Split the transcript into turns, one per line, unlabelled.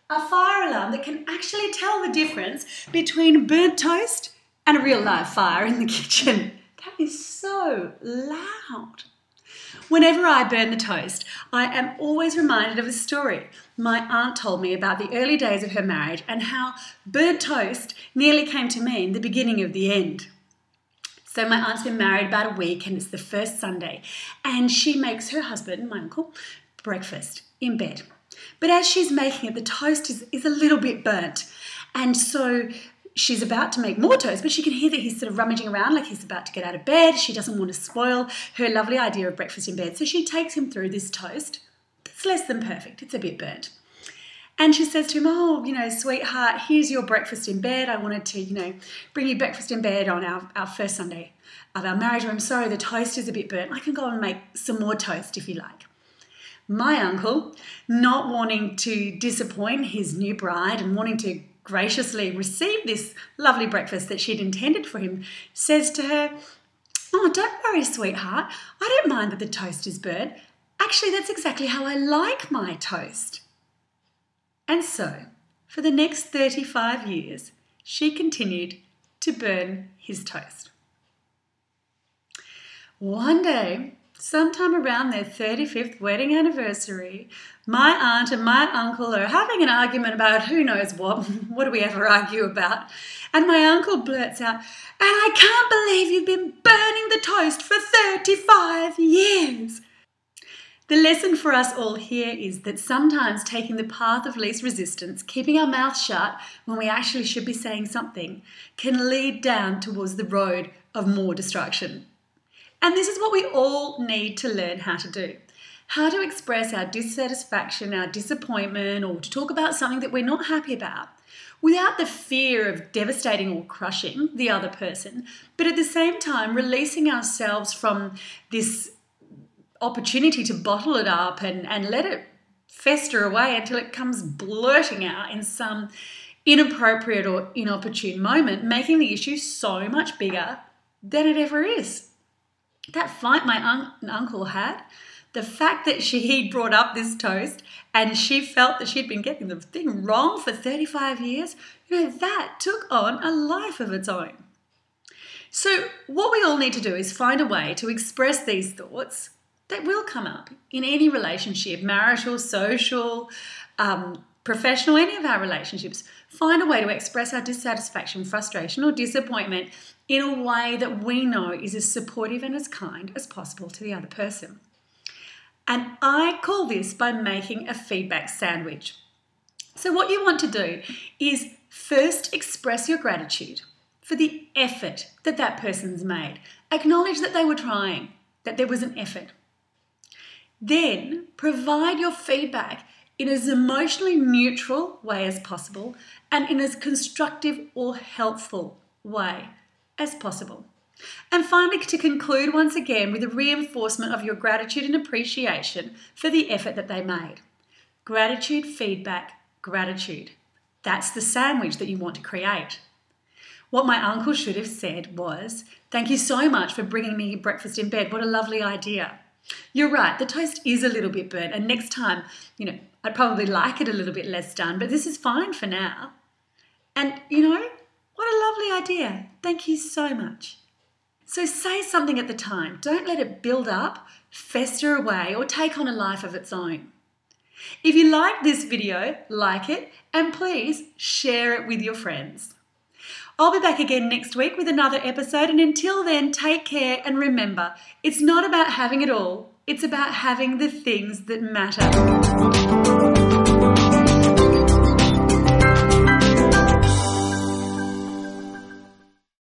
a fire alarm that can actually tell the difference between burnt toast and a real live fire in the kitchen. That is so loud. Whenever I burn the toast, I am always reminded of a story my aunt told me about the early days of her marriage and how burnt toast nearly came to mean the beginning of the end. So my aunt's been married about a week and it's the first Sunday, and she makes her husband, my uncle, breakfast in bed. But as she's making it, the toast is a little bit burnt, and so she's about to make more toast, but she can hear that he's sort of rummaging around like he's about to get out of bed. She doesn't want to spoil her lovely idea of breakfast in bed, so she takes him through this toast. It's less than perfect. It's a bit burnt. And she says to him, oh, sweetheart, here's your breakfast in bed. I wanted to, bring you breakfast in bed on our first Sunday of our marriage. I'm sorry, the toast is a bit burnt. I can go and make some more toast if you like. My uncle, not wanting to disappoint his new bride and wanting to graciously receive this lovely breakfast that she'd intended for him, says to her, oh, don't worry, sweetheart. I don't mind that the toast is burnt. Actually, that's exactly how I like my toast. And so, for the next 35 years, she continued to burn his toast. One day, sometime around their 35th wedding anniversary, my aunt and my uncle are having an argument about who knows what. What do we ever argue about? And my uncle blurts out, and I can't believe you've been burning the toast for 35 years. The lesson for us all here is that sometimes taking the path of least resistance, keeping our mouth shut when we actually should be saying something, can lead down towards the road of more destruction. And this is what we all need to learn how to do. How to express our dissatisfaction, our disappointment, or to talk about something that we're not happy about without the fear of devastating or crushing the other person, but at the same time releasing ourselves from this opportunity to bottle it up and let it fester away until it comes blurting out in some inappropriate or inopportune moment, making the issue so much bigger than it ever is. That fight my uncle had, the fact that he brought up this toast and she felt that she'd been getting the thing wrong for 35 years, that took on a life of its own. So what we all need to do is find a way to express these thoughts that will come up in any relationship, marital, social, professional, any of our relationships. Find a way to express our dissatisfaction, frustration, or disappointment in a way that we know is as supportive and as kind as possible to the other person. And I call this by making a feedback sandwich. So what you want to do is first express your gratitude for the effort that person's made. Acknowledge that they were trying, that there was an effort. Then provide your feedback in as emotionally neutral way as possible and in as constructive or helpful way as possible. And finally, to conclude once again with a reinforcement of your gratitude and appreciation for the effort that they made. Gratitude, feedback, gratitude. That's the sandwich that you want to create. What my uncle should have said was, thank you so much for bringing me breakfast in bed. What a lovely idea. You're right, the toast is a little bit burnt, and next time, I'd probably like it a little bit less done, but this is fine for now. And, what a lovely idea. Thank you so much. So say something at the time. Don't let it build up, fester away, or take on a life of its own. If you like this video, like it, and please share it with your friends. I'll be back again next week with another episode, and until then, take care and remember, it's not about having it all, it's about having the things that matter.